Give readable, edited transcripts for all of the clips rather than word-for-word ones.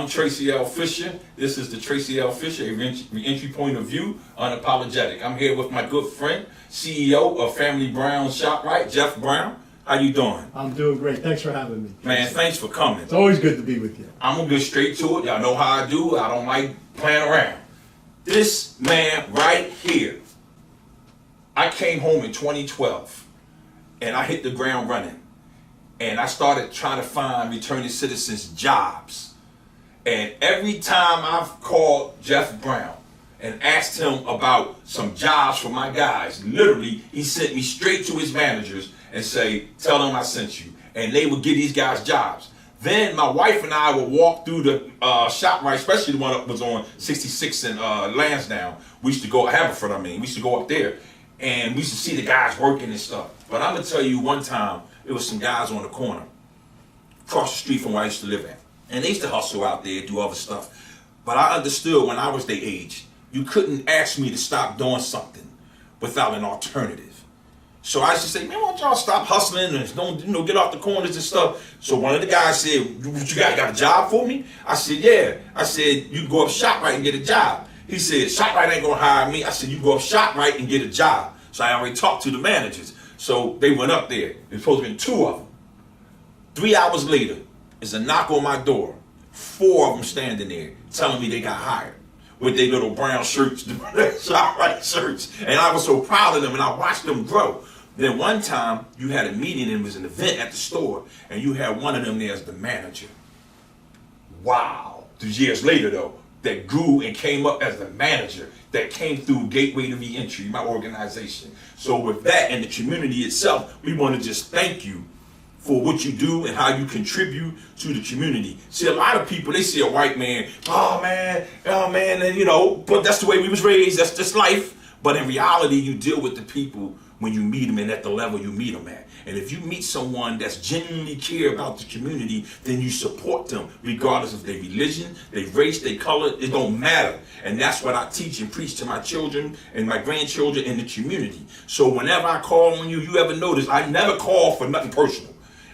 I'm Tracey L Fisher. This is the Tracey L Fisher Reentry Point of View, Unapologetic. I'm here with my good friend, CEO of Family Brown Shoprite, Jeff Brown. How you doing? I'm doing great. Thanks for having me. Man, thanks for coming. It's always good to be with you. I'm gonna get straight to it. Y'all know how I do. I don't like playing around. This man right here, I came home in 2012 and I hit the ground running. And I started trying to find returning citizens jobs. And every time I've called Jeff Brown and asked him about some jobs for my guys, literally he sent me straight to his managers and say, tell them I sent you. And they would give these guys jobs. Then my wife and I would walk through the Shoprite, especially the one that was on 66 and Lansdowne. We used to go, Haverford, we used to go up there and we used to see the guys working and stuff. But I'm gonna tell you one time, it was some guys on the corner, across the street from where I used to live at. And they used to hustle out there, do other stuff. But I understood when I was their age, you couldn't ask me to stop doing something without an alternative. So I used to say, man, why don't y'all stop hustling and don't, get off the corners and stuff. So one of the guys said, what you got a job for me? I said, yeah. I said, you can go up Shoprite and get a job. He said, Shoprite ain't gonna hire me. I said, you go up Shoprite and get a job. So I already talked to the managers. So they went up there. There's supposed to be 2 of them. 3 hours later, there's a knock on my door. 4 of them standing there telling me they got hired with their little brown shirts, Shoprite shirts. And I was so proud of them and I watched them grow. Then one time you had a meeting and it was an event at the store and you had one of them there as the manager. Wow. 2 years later though, that grew and came up as the manager that came through Gateway to Reentry, my organization. So with that and the community itself, we want to just thank you for what you do and how you contribute to the community. See, a lot of people, they see a white man, oh man, and but that's the way we was raised, that's just life. But in reality, you deal with the people when you meet them and at the level you meet them at. And if you meet someone that's genuinely care about the community, then you support them regardless of their religion, their race, their color, it don't matter. And that's what I teach and preach to my children and my grandchildren in the community. So whenever I call on you, you ever notice, I never call for nothing personal.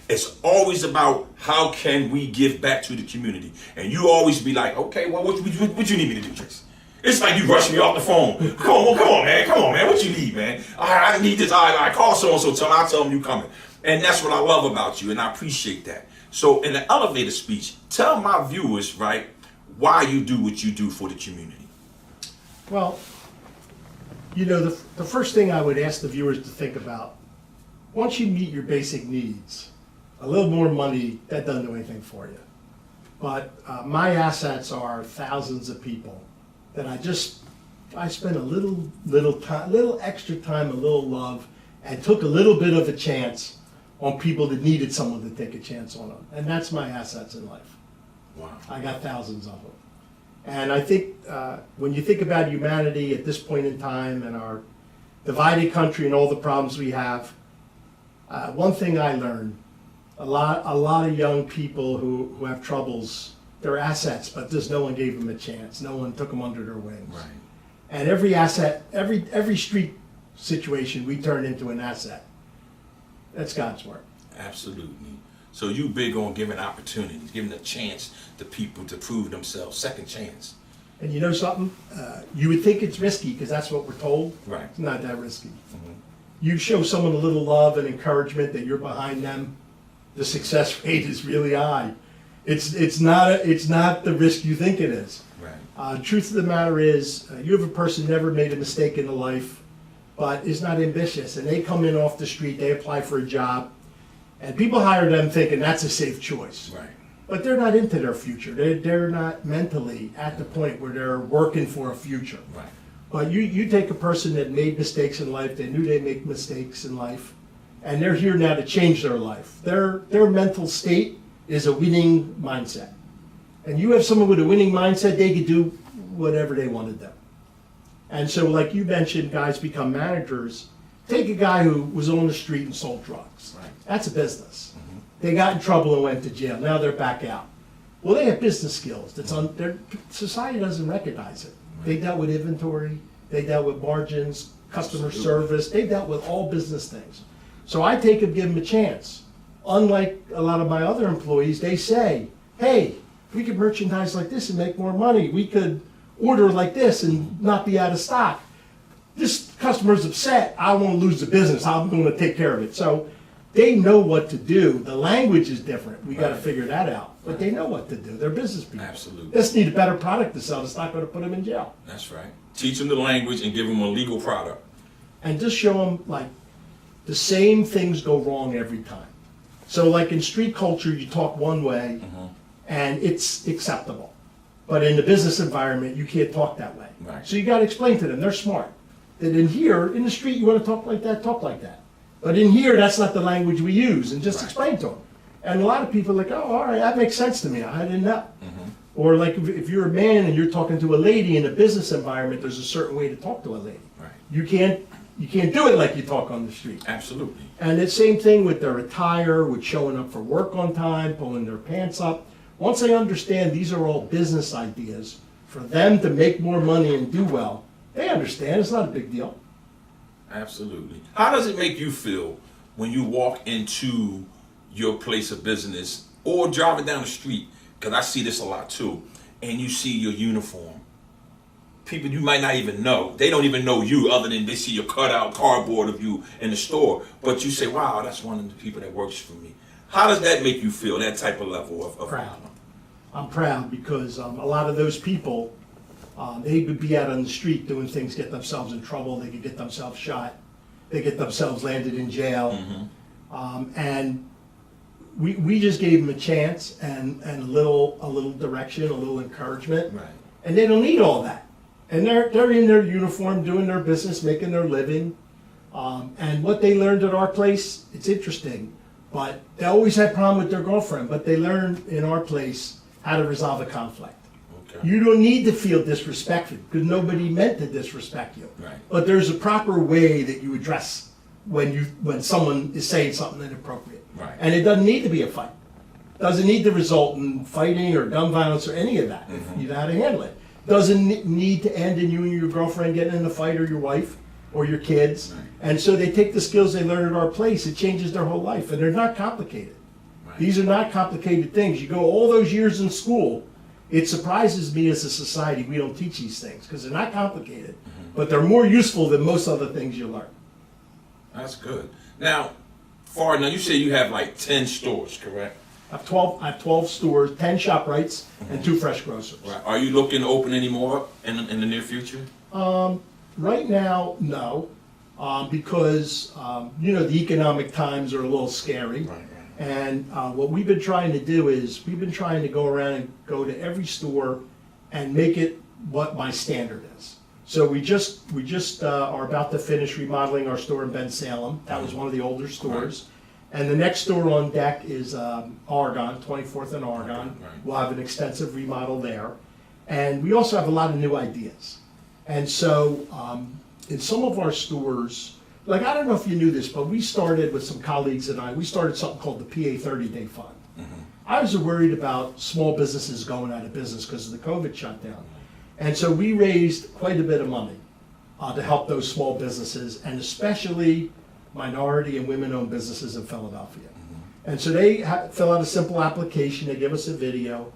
It's always about how can we give back to the community. And you always be like, okay, well, what you need me to do, Trace? It's like you rush me off the phone. Come on, man. What you need, man? I need this. I call so-and-so, I tell them you coming. And that's what I love about you, and I appreciate that. So in the elevator speech, tell my viewers, right, why you do what you do for the community. Well, the first thing I would ask the viewers to think about, once you meet your basic needs, a little more money, that doesn't do anything for you. But my assets are thousands of people that I spent a little extra time, a little love, and took a little bit of a chance on people that needed someone to take a chance on them. And that's my assets in life. Wow. I got thousands of them. And I think when you think about humanity at this point in time and our divided country and all the problems we have, one thing I learned, a lot of young people who have troubles, they're assets, but just no one gave them a chance. No one took them under their wings. Right. And every asset, every street situation, we turn into an asset. That's God's work. Absolutely. So you big on giving opportunities, giving a chance to people to prove themselves, second chance. And you know something? You would think it's risky because that's what we're told. Right. It's not that risky. Mm-hmm. You show someone a little love and encouragement that you're behind them, the success rate is really high. It's not the risk you think it is. Right. Truth of the matter is, you have a person never made a mistake in their life, but is not ambitious, and they come in off the street, they apply for a job, and people hire them thinking that's a safe choice. Right. But they're not into their future. They're not mentally at the point where they're working for a future. Right. But you take a person that made mistakes in life, they knew they'd make mistakes in life, and they're here now to change their life. Their mental state is a winning mindset. And you have someone with a winning mindset, they could do whatever they want to do. And so like you mentioned, guys become managers. Take a guy who was on the street and sold drugs. Right. That's a business. Mm-hmm. They got in trouble and went to jail. Now they're back out. Well, they have business skills. Society doesn't recognize it. Right. They dealt with inventory. They dealt with margins, customer service. They dealt with all business things. So I give them a chance. Unlike a lot of my other employees, they say, hey, we could merchandise like this and make more money. We could order like this and not be out of stock. This customer's upset. I won't lose the business. I'm going to take care of it. So they know what to do. The language is different. We got to figure that out. But they know what to do. They're business people. Absolutely. They just need a better product to sell. It's not going to put them in jail. That's right. Teach them the language and give them a legal product. And just show them, like, the same things go wrong every time. So like in street culture, you talk one way and it's acceptable. But in the business environment, you can't talk that way. Right. So you got to explain to them, they're smart. That in here, in the street, you want to talk like that. But in here, that's not the language we use, and just explain to them. And a lot of people are like, oh, all right, that makes sense to me, I didn't know. Or like if you're a man and you're talking to a lady in a business environment, there's a certain way to talk to a lady. Right. You can't do it like you talk on the street. Absolutely. And the same thing with their attire, with showing up for work on time, pulling their pants up. Once they understand these are all business ideas for them to make more money and do well, they understand it's not a big deal. Absolutely. How does it make you feel when you walk into your place of business or driving down the street? Because I see this a lot too, and you see your uniform. People you might not even know. They don't even know you other than they see your cutout cardboard of you in the store. But you say, wow, that's one of the people that works for me. How does that make you feel, that type of level of Proud. I'm proud because a lot of those people, they could be out on the street doing things, get themselves in trouble, they could get themselves shot, they get themselves landed in jail. And we just gave them a chance and a little direction, a little encouragement. Right. And they don't need all that. And they're in their uniform, doing their business, making their living. And what they learned at our place, it's interesting. But they always had problem with their girlfriend, but they learned in our place how to resolve a conflict. Okay. You don't need to feel disrespected because nobody meant to disrespect you. Right. But there's a proper way that you address when someone is saying something inappropriate. Right. And it doesn't need to be a fight. Doesn't need to result in fighting or gun violence or any of that. If you know how to handle it. Doesn't need to end in you and your girlfriend getting in a fight or your wife or your kids. Right. And so they take the skills they learn at our place, it changes their whole life, and they're not complicated. Right. These are not complicated things. You go all those years in school, it surprises me as a society we don't teach these things, because they're not complicated, but they're more useful than most other things you learn. That's good. Now, you say you have like 10 stores, correct? I have 12 stores, 10 Shoprites, and 2 fresh grocers. Right. Are you looking to open any more in the near future? Right now, no, because the economic times are a little scary. Right. And what we've been trying to do is we've been trying to go around and go to every store and make it what my standard is. So we just are about to finish remodeling our store in Ben Salem. That was one of the older stores. And the next store on deck is Oregon, 24th and Oregon. Right. We'll have an extensive remodel there. And we also have a lot of new ideas. And so in some of our stores, like I don't know if you knew this, but we started with some colleagues and we started something called the PA 30-Day Fund. I was worried about small businesses going out of business because of the COVID shutdown. And so we raised quite a bit of money to help those small businesses, and especially minority and women-owned businesses in Philadelphia. And so they fill out a simple application, they give us a video,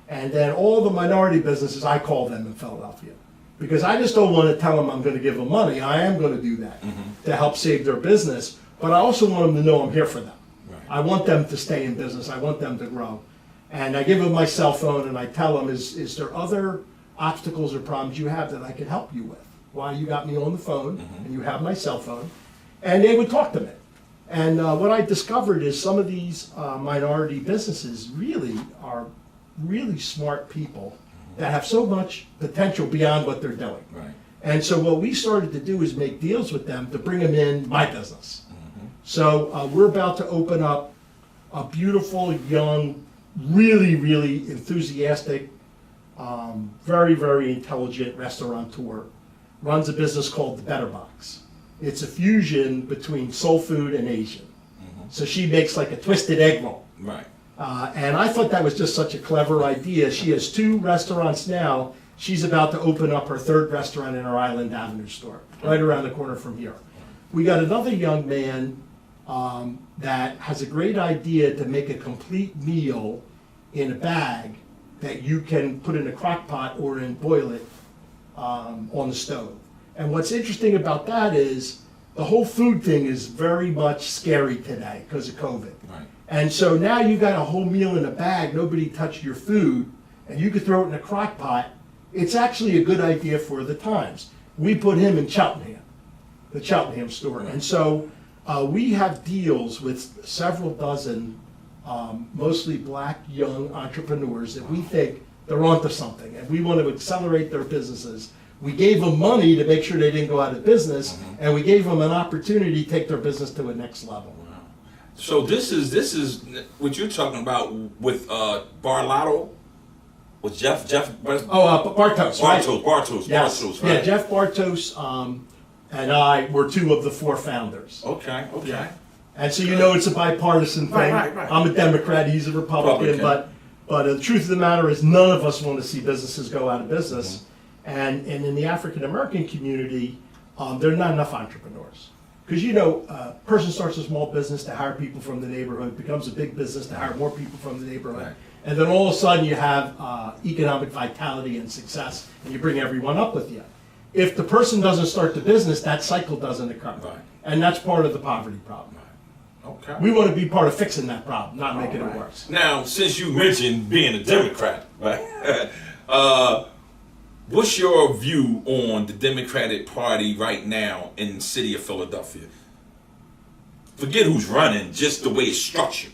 and then all the minority businesses, I call them in Philadelphia. Because I just don't want to tell them I'm going to give them money. I am going to do that to help save their business, but I also want them to know I'm here for them. Right. I want them to stay in business. I want them to grow. And I give them my cell phone and I tell them, is there other obstacles or problems you have that I can help you with? Why you got me on the phone and you have my cell phone. And they would talk to me. And what I discovered is some of these minority businesses really are really smart people that have so much potential beyond what they're doing. Right. And so what we started to do is make deals with them to bring them in my business. So we're about to open up a beautiful, young, really, really enthusiastic, very, very intelligent restaurateur. Runs a business called The Better Box. It's a fusion between soul food and Asian. So she makes like a twisted egg roll. Right. And I thought that was just such a clever idea. She has 2 restaurants now. She's about to open up her 3rd restaurant in our Island Avenue store, right around the corner from here. We got another young man that has a great idea to make a complete meal in a bag that you can put in a crock pot or and boil it on the stove. And what's interesting about that is the whole food thing is very much scary today because of COVID. Right. And so now you got a whole meal in a bag, nobody touched your food, and you could throw it in a crock pot. It's actually a good idea for the times. We put him in Cheltenham, the Cheltenham store. And so we have deals with several dozen, mostly black young entrepreneurs that we think they're onto something, and we want to accelerate their businesses. We gave them money to make sure they didn't go out of business, and we gave them an opportunity to take their business to a next level. So this is what you're talking about with Barlotto, with Jeff. Bartos, right? Bartos, Yes. Bartos, right? Yeah, Jeff Bartos and I were two of the four founders. Okay. Yeah. And so it's a bipartisan thing. Right. I'm a Democrat, he's a Republican, but the truth of the matter is none of us want to see businesses go out of business. And in the African American community, there are not enough entrepreneurs. Because a person starts a small business to hire people from the neighborhood, becomes a big business to hire more people from the neighborhood. Right. And then all of a sudden you have economic vitality and success, and you bring everyone up with you. If the person doesn't start the business, that cycle doesn't occur. Right. And that's part of the poverty problem. Okay. We want to be part of fixing that problem, not making it worse. Now, since you mentioned being a Democrat, right? What's your view on the Democratic Party right now in the city of Philadelphia? Forget who's running, just the way it's structured.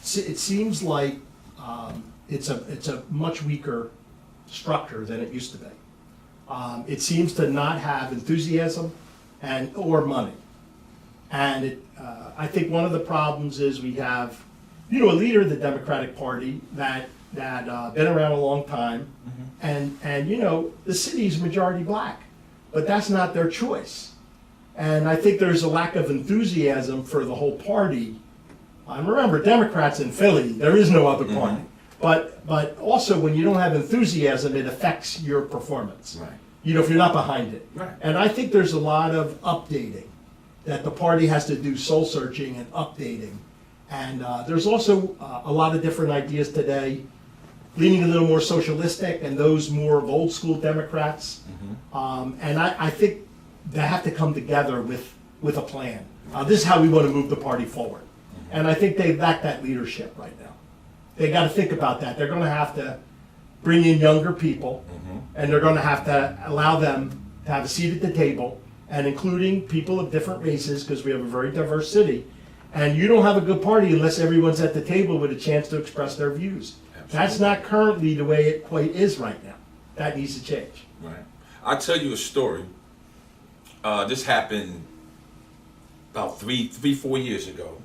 It seems like it's a much weaker structure than it used to be. It seems to not have enthusiasm or money. And I think one of the problems is we have, a leader of the Democratic Party that been around a long time, and the city's majority black, but that's not their choice. And I think there's a lack of enthusiasm for the whole party. And remember, Democrats in Philly, there is no other party. But also when you don't have enthusiasm, it affects your performance. Right. If you're not behind it. Right. And I think there's a lot of updating that the party has to do, soul searching and updating. And there's also a lot of different ideas today, leaning a little more socialistic, and those more of old school Democrats. And I think they have to come together with a plan. This is how we want to move the party forward. And I think they lack that leadership right now. They got to think about that. They're going to have to bring in younger people, and they're going to have to allow them to have a seat at the table, and including people of different races, because we have a very diverse city. And you don't have a good party unless everyone's at the table with a chance to express their views. Absolutely. That's not currently the way it quite is right now. That needs to change. Right. I'll tell you a story. This happened about 4 years ago,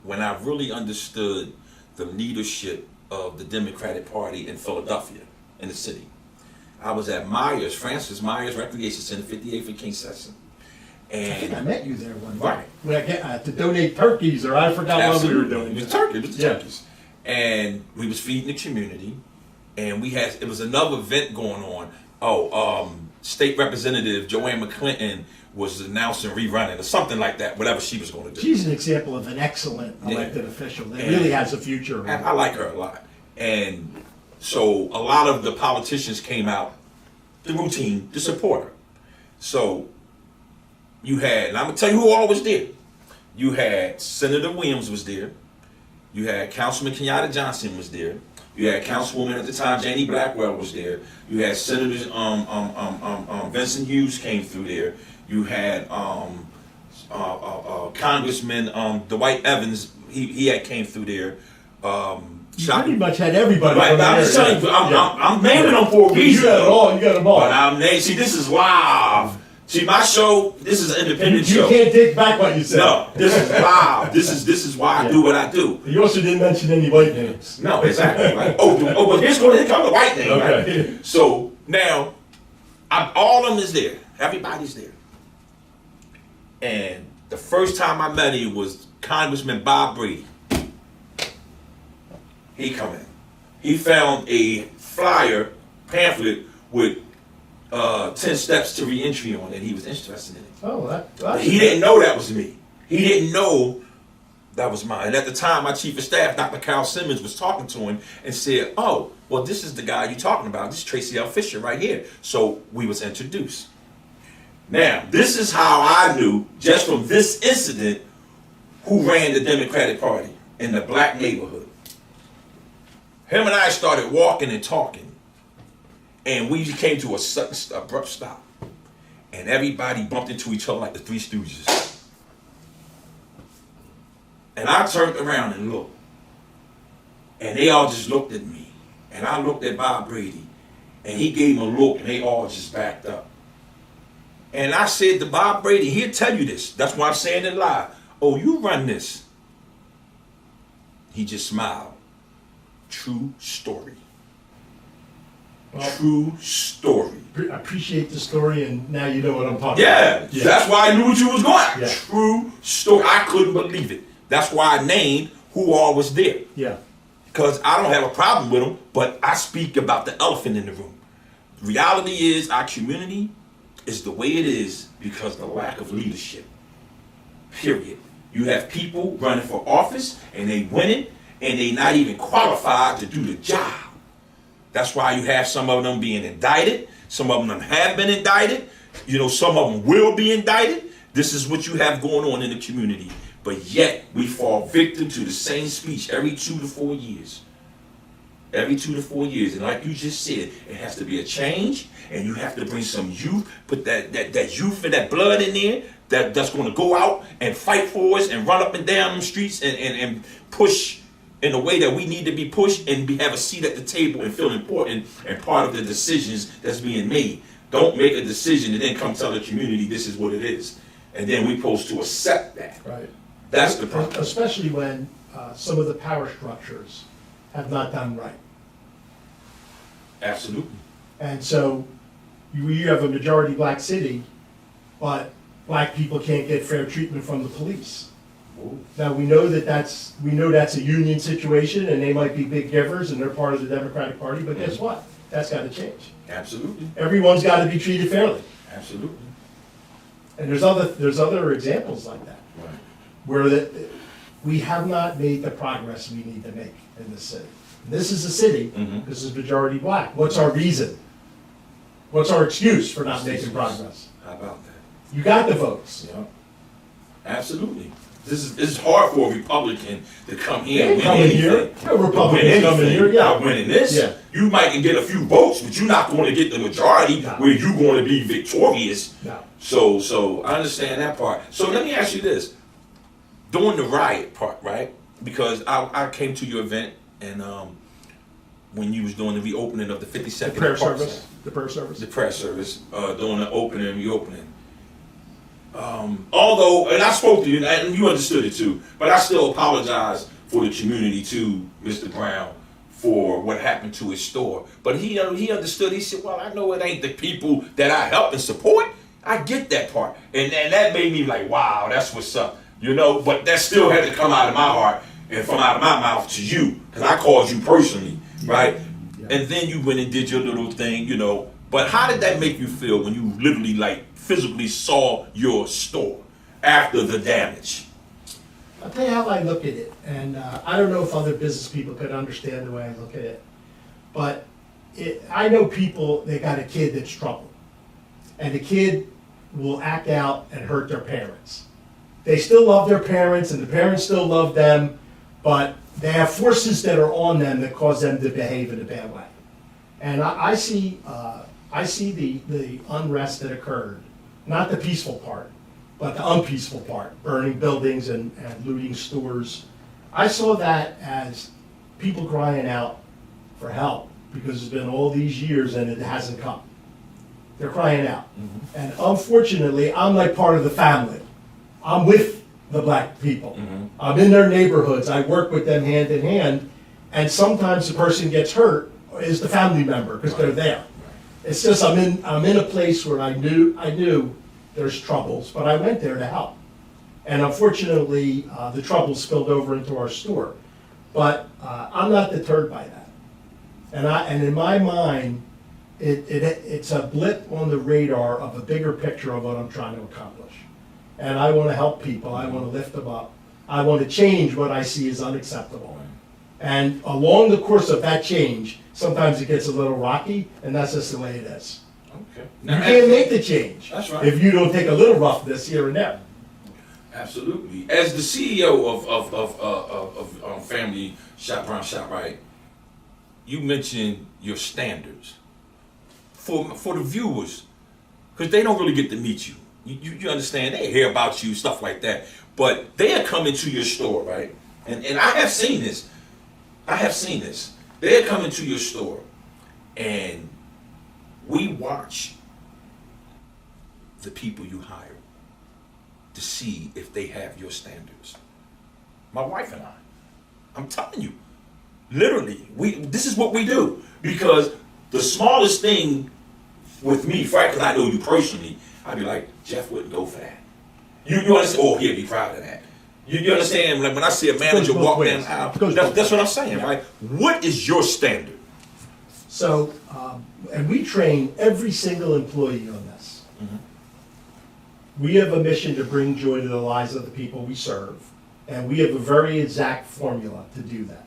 when I really understood the leadership of the Democratic Party in Philadelphia, in the city. I was at Francis Myers Recreation Center, 58th and King Session. And I think I met you there one Right. day. When I get, to donate turkeys, or I forgot what we were doing. It was turkey. It was the Yeah. turkeys. And we was feeding the community, and it was another event going on. State Representative Joanne McClinton was announcing rerunning or something like that, whatever she was going to do. She's an example of an excellent elected official that really has a future. And I like her a lot. And so a lot of the politicians came out, the routine, to support her. So you had, and I'm going to tell you who all was there. You had Senator Williams was there. You had Councilman Kenyatta Johnson was there. You had Councilwoman at the time, Janie Blackwell was there. You had Senators, Vincent Hughes came through there. You had Congressman Dwight Evans, he came through there. You pretty much had everybody. Right, I'm just telling you, I'm naming them for a reason. You got it all. You got them all. But I'm naming. See, this is live. See, my show. This is an independent show. You can't take back what you said. No, this is live. This is why I do what I do. You also didn't mention any white names. No, exactly. Right? But here comes the white name. Okay. Right? So now, all of them is there. Everybody's there. And the first time I met him was Congressman Bob Brady. He come in. He found a flyer pamphlet with 10 steps to reentry on it. He was interested in it. Oh, He didn't know that was me. He didn't know That was mine. And at the time, my chief of staff, Dr. Carl Simmons, was talking to him and said, oh, well, this is the guy you're talking about. This is Tracey L Fisher right here. So we was introduced. Now, this is how I knew, just from this incident, who ran the Democratic Party in the black neighborhood. Him and I started walking and talking, and we came to a sudden abrupt stop. And everybody bumped into each other like the Three Stooges. And I turned around and looked. And they all just looked at me. And I looked at Bob Brady. And he gave them a look, and they all just backed up. And I said to Bob Brady, he'll tell you this. That's why I'm saying it live. Oh, you run this. He just smiled. True story. Well, true story. I appreciate the story, and now you know what I'm talking Yeah, about. Yeah, that's why I knew what you was going. Yeah. True story. I couldn't believe it. That's why I named who all was there. Yeah. Because I don't have a problem with them, but I speak about the elephant in the room. The reality is our community is the way it is because of the lack of leadership. Period. You have people running for office and they winning and they not even qualified to do the job. That's why you have some of them being indicted. Some of them have been indicted. You know, some of them will be indicted. This is what you have going on in the community. But yet, we fall victim to the same speech every 2 to 4 years. Every 2 to 4 years. And like you just said, it has to be a change. And you have to bring some youth, put that youth and that blood in there that's going to go out and fight for us and run up and down the streets and push in the way that we need to be pushed and have a seat at the table and feel important and part of the decisions that's being made. Don't make a decision and then come tell the community this is what it is. And then we're supposed to accept that. Right. That's the problem. Especially when some of the power structures have not done right. Absolutely. And so you have a majority black city, but black people can't get fair treatment from the police. Ooh. Now we know that's a union situation, and they might be big givers, and they're part of the Democratic Party. But guess what? That's got to change. Absolutely. Everyone's got to be treated fairly. Absolutely. And there's other examples like that, Right. where we have not made the progress we need to make in this city. And this is a city. Mhm. This is majority black. What's our reason? What's our excuse for not making progress? How about that? You got the votes. Yeah. Absolutely. This is hard for a Republican to come here They and win come in anything. here. Yeah, Republicans Win come in anything here, yeah. by winning this. Yeah. You might can get a few votes, but you're not going to get the majority No. where you're going to be victorious. No. So I understand that part. So let me ask you this. During the riot part, right? Because I came to your event and when you was doing the reopening of the 52nd Prayer Park service. Center. The prayer service. The prayer service, doing the opening and reopening. Although, and I spoke to you, and you understood it too, but I still apologize for the community too, Mr. Brown, for what happened to his store. But he understood. He said, well, I know it ain't the people that I help and support. I get that part. And that made me like, wow, that's what's up. You know, but that still had to come out of my heart and from out of my mouth to you, because I called you personally, right? Yeah. And then you went and did your little thing, you know. But how did that make you feel when you literally, like, physically saw your store after the damage? I'll tell you how I look at it, and I don't know if other business people could understand the way I look at it, but I know people that got a kid that's troubled, and the kid will act out and hurt their parents. They still love their parents, and the parents still love them, but they have forces that are on them that cause them to behave in a bad way. And I see the unrest that occurred, not the peaceful part, but the unpeaceful part, burning buildings and looting stores. I saw that as people crying out for help because it's been all these years and it hasn't come. They're crying out. Mm-hmm. And unfortunately, I'm like part of the family. I'm with the black people. Mm-hmm. I'm in their neighborhoods. I work with them hand in hand. And sometimes the person gets hurt is the family member because they're there. It's just I'm in a place where I knew there's troubles, but I went there to help. And unfortunately, the trouble spilled over into our store. But I'm not deterred by that. And in my mind, it's a blip on the radar of a bigger picture of what I'm trying to accomplish. And I want to help people. I want to lift them up. I want to change what I see as unacceptable. And along the course of that change, sometimes it gets a little rocky, and that's just the way it is. Okay. You can't make the change That's right. if you don't take a little roughness here and there. Absolutely. As the CEO of Family Shoprite, you mentioned your standards for the viewers, because they don't really get to meet you. You understand? They hear about you, stuff like that, but they are coming to your store, right? And I have seen this. They're coming to your store, and we watch the people you hire to see if they have your standards. My wife and I'm telling you, literally, this is what we do. Because the smallest thing with me, Frank, because I know you personally, I'd be like, Jeff wouldn't go for that. You understand? Oh, he'll be proud of that. You understand? Like when I see a manager walk down the aisle, that's what I'm saying, right? What is your standard? So, and we train every single employee on this. We have a mission to bring joy to the lives of the people we serve, and we have a very exact formula to do that.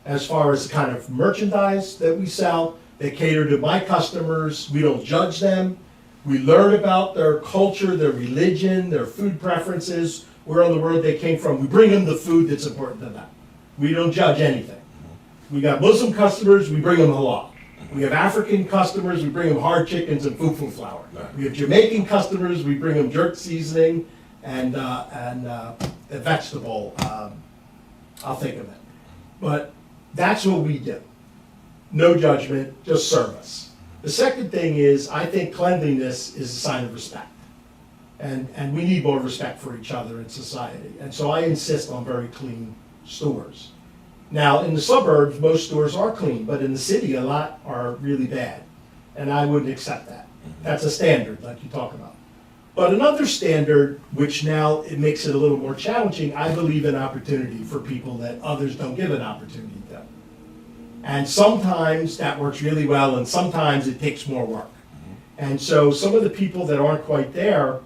As far as the kind of merchandise that we sell, they cater to my customers. We don't judge them. We learn about their culture, their religion, their food preferences, where in the world they came from. We bring them the food that's important to them. We don't judge anything. We got Muslim customers, we bring them halal. We have African customers, we bring them hard chickens and fufu flour. We have Jamaican customers, we bring them jerk seasoning and a vegetable, I'll think of it. But that's what we do. No judgment, just service. The second thing is, I think cleanliness is a sign of respect. And we need more respect for each other in society. And so I insist on very clean stores. Now, in the suburbs, most stores are clean, but in the city, a lot are really bad. And I wouldn't accept that. That's a standard, like you talk about. But another standard, which now it makes it a little more challenging, I believe in opportunity for people that others don't give an opportunity to. And sometimes that works really well, and sometimes it takes more work. And so some of the people that aren't quite there,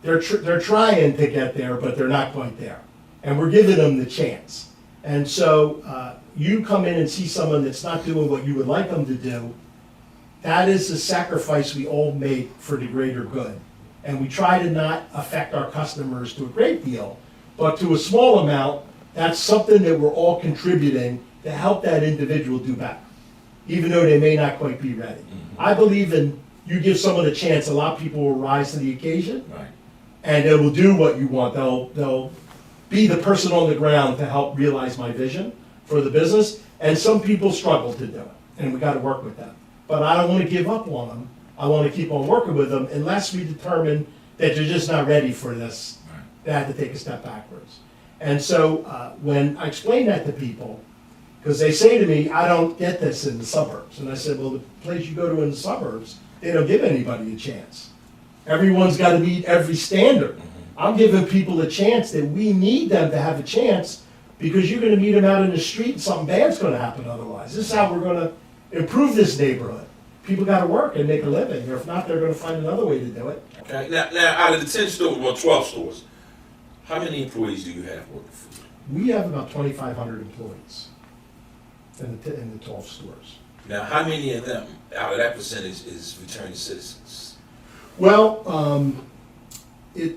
they're trying to get there, but they're not quite there. And we're giving them the chance. And so you come in and see someone that's not doing what you would like them to do, that is a sacrifice we all make for the greater good. And we try to not affect our customers to a great deal, but to a small amount, that's something that we're all contributing to help that individual do better, even though they may not quite be ready. I believe in you give someone a chance, a lot of people will rise to the occasion, Right. and they will do what you want. They'll be the person on the ground to help realize my vision for the business, and some people struggle to do it, and we got to work with them. But I don't want to give up on them. I want to keep on working with them unless we determine that they're just not ready for this. Right. They had to take a step backwards. And so when I explain that to people, because they say to me, I don't get this in the suburbs. And I said, well, the place you go to in the suburbs, they don't give anybody a chance. Everyone's got to meet every standard. I'm giving people a chance that we need them to have a chance, because you're going to meet them out in the street and something bad's going to happen otherwise. This is how we're going to improve this neighborhood. People got to work and make a living, or if not, they're going to find another way to do it. Okay. Now, out of the 10 stores, well, 12 stores, how many employees do you have working for you? We have about 2,500 employees in the 12 stores. Now, how many of them, out of that percentage, is returning citizens? Well, we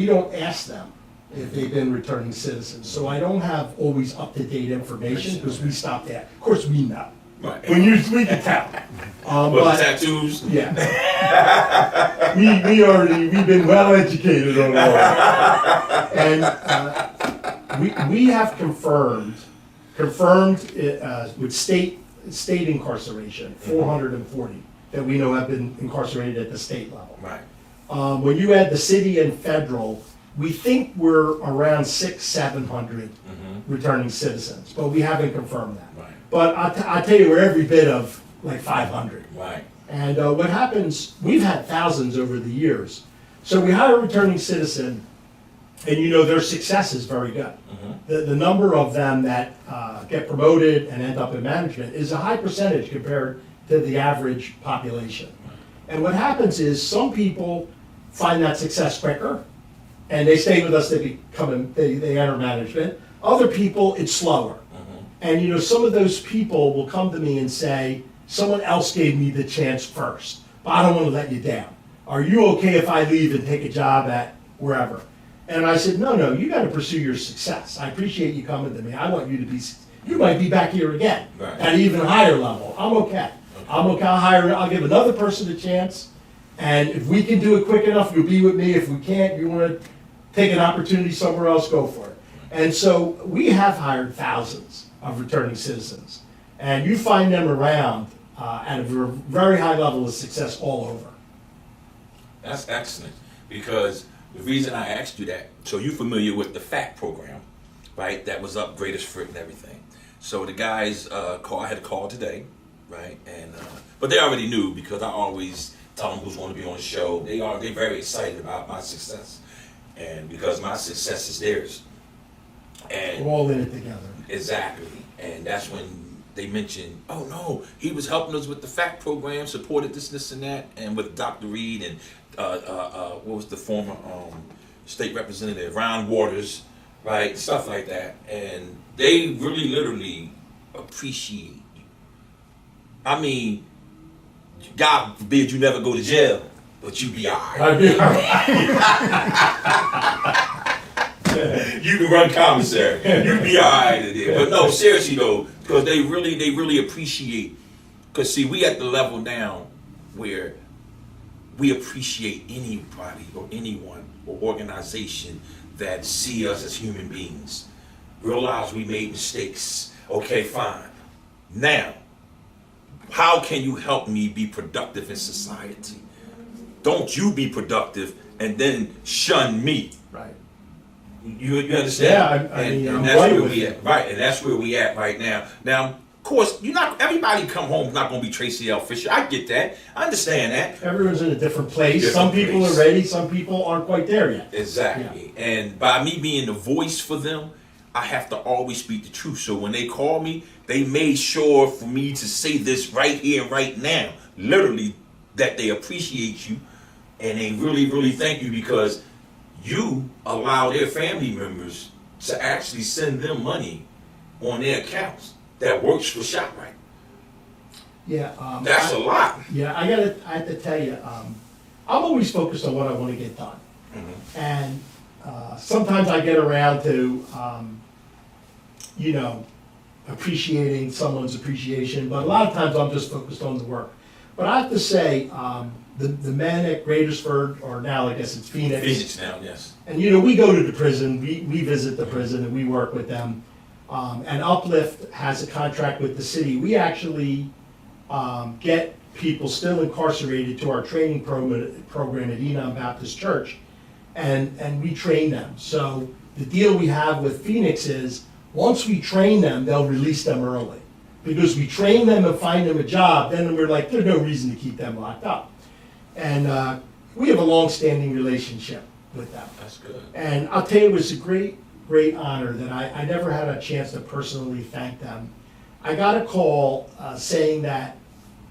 don't ask them if they've been returning citizens. So I don't have always up-to-date information, because we stopped that. Of course, we know. Right. We can tell. But tattoos? Yeah. We've been well educated on all that. And we have confirmed with state incarceration, 440 that we know have been incarcerated at the state level. Right. When you add the city and federal, we think we're around 600-700 returning citizens, but we haven't confirmed that. Right. But I'll tell you, we're every bit of like 500. Right. And what happens, we've had thousands over the years. So we hire a returning citizen, and their success is very good. The number of them that get promoted and end up in management is a high percentage compared to the average population. And what happens is some people find that success quicker, and they stay with us, they enter management. Other people, it's slower. And you know, some of those people will come to me and say, someone else gave me the chance first, but I don't want to let you down. Are you okay if I leave and take a job at wherever? And I said, no, you got to pursue your success. I appreciate you coming to me. I want you to be, you might be back here again Right. at an even higher level. I'm okay. I'm okay. I'll give another person a chance. And if we can do it quick enough, you'll be with me. If we can't, you want to take an opportunity somewhere else, go for it. And so we have hired thousands of returning citizens. And you find them around at a very high level of success all over. That's excellent, because the reason I asked you that, so you're familiar with the FACT program, right? That was up Greatest Fit and everything. So the guys I had a call today, right? And but they already knew, because I always tell them who's going to be on the show. They're very excited about my success, and because my success is theirs. And We're all in it together. exactly, and that's when they mentioned, oh no, he was helping us with the FACT program, supported this and that, and with Dr. Reed and what was the former state representative, Ron Waters, right, stuff like that, and they really literally appreciate you. I mean, God forbid you never go to jail, but you be alright. I'd be all right. You can run commissary. You be alright in there. But no, seriously though, because they really appreciate. Because see, we at the level now where we appreciate anybody or anyone or organization that see us as human beings. Realize we made mistakes. Okay, fine. Now, how can you help me be productive in society? Don't you be productive and then shun me. Right. You understand? Yeah, I mean, and I'm that's right where with we you. at, right? And that's where we at right now. Now, of course, everybody come home is not going to be Tracey L Fisher. I get that. I understand that. Everyone's in a different place. Different Some people place. are ready, some people aren't quite there yet. Exactly. And by me being the voice for them, I have to always speak the truth. So when they call me, they made sure for me to say this right here and right now. Literally, that they appreciate you and they really thank you, because you allow their family members to actually send them money on their accounts that works for Shoprite. Yeah. That's a lot. Yeah, I have to tell you, I'm always focused on what I want to get done. Mm-hmm. And sometimes I get around to, appreciating someone's appreciation, but a lot of times I'm just focused on the work. But I have to say, the men at Greatersford, or now I guess it's Phoenix. Phoenix now, yes. And we go to the prison, we visit the prison and we work with them. And Uplift has a contract with the city. We actually get people still incarcerated to our training program at Enon Baptist Church, and we train them. So the deal we have with Phoenix is, once we train them, they'll release them early. Because we train them and find them a job, then we're like, there's no reason to keep them locked up. And we have a long-standing relationship with them. That's good. And I'll tell you, it was a great honor that I never had a chance to personally thank them. I got a call saying that,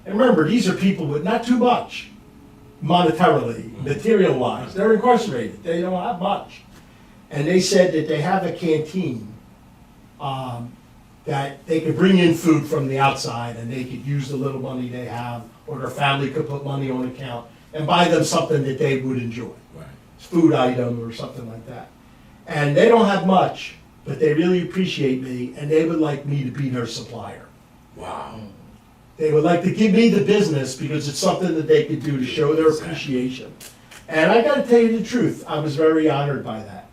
and remember, these are people with not too much monetarily, material-wise. They're incarcerated. They don't have much. And they said that they have a canteen that they could bring in food from the outside, and they could use the little money they have, or their family could put money on account and buy them something that they would enjoy. Right. Food item or something like that. And they don't have much, but they really appreciate me, and they would like me to be their supplier. Wow. They would like to give me the business because it's something that they could do to show their appreciation. And I gotta tell you the truth, I was very honored by that.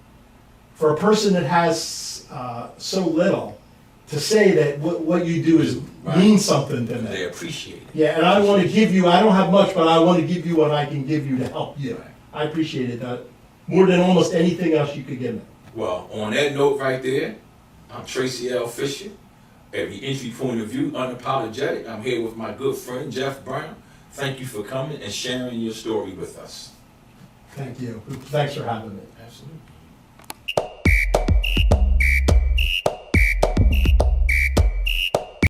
For a person that has so little, to say that what you do is means something to They them. appreciate it. Yeah, and I want to give you, I don't have much, but I want to give you what I can give you to help you. Right. I appreciated that more than almost anything else you could give me. Well, on that note right there, I'm Tracey L Fisher. Every entry point of view, unapologetic. I'm here with my good friend, Jeff Brown. Thank you for coming and sharing your story with us. Thank you. Thanks for having me. Absolutely.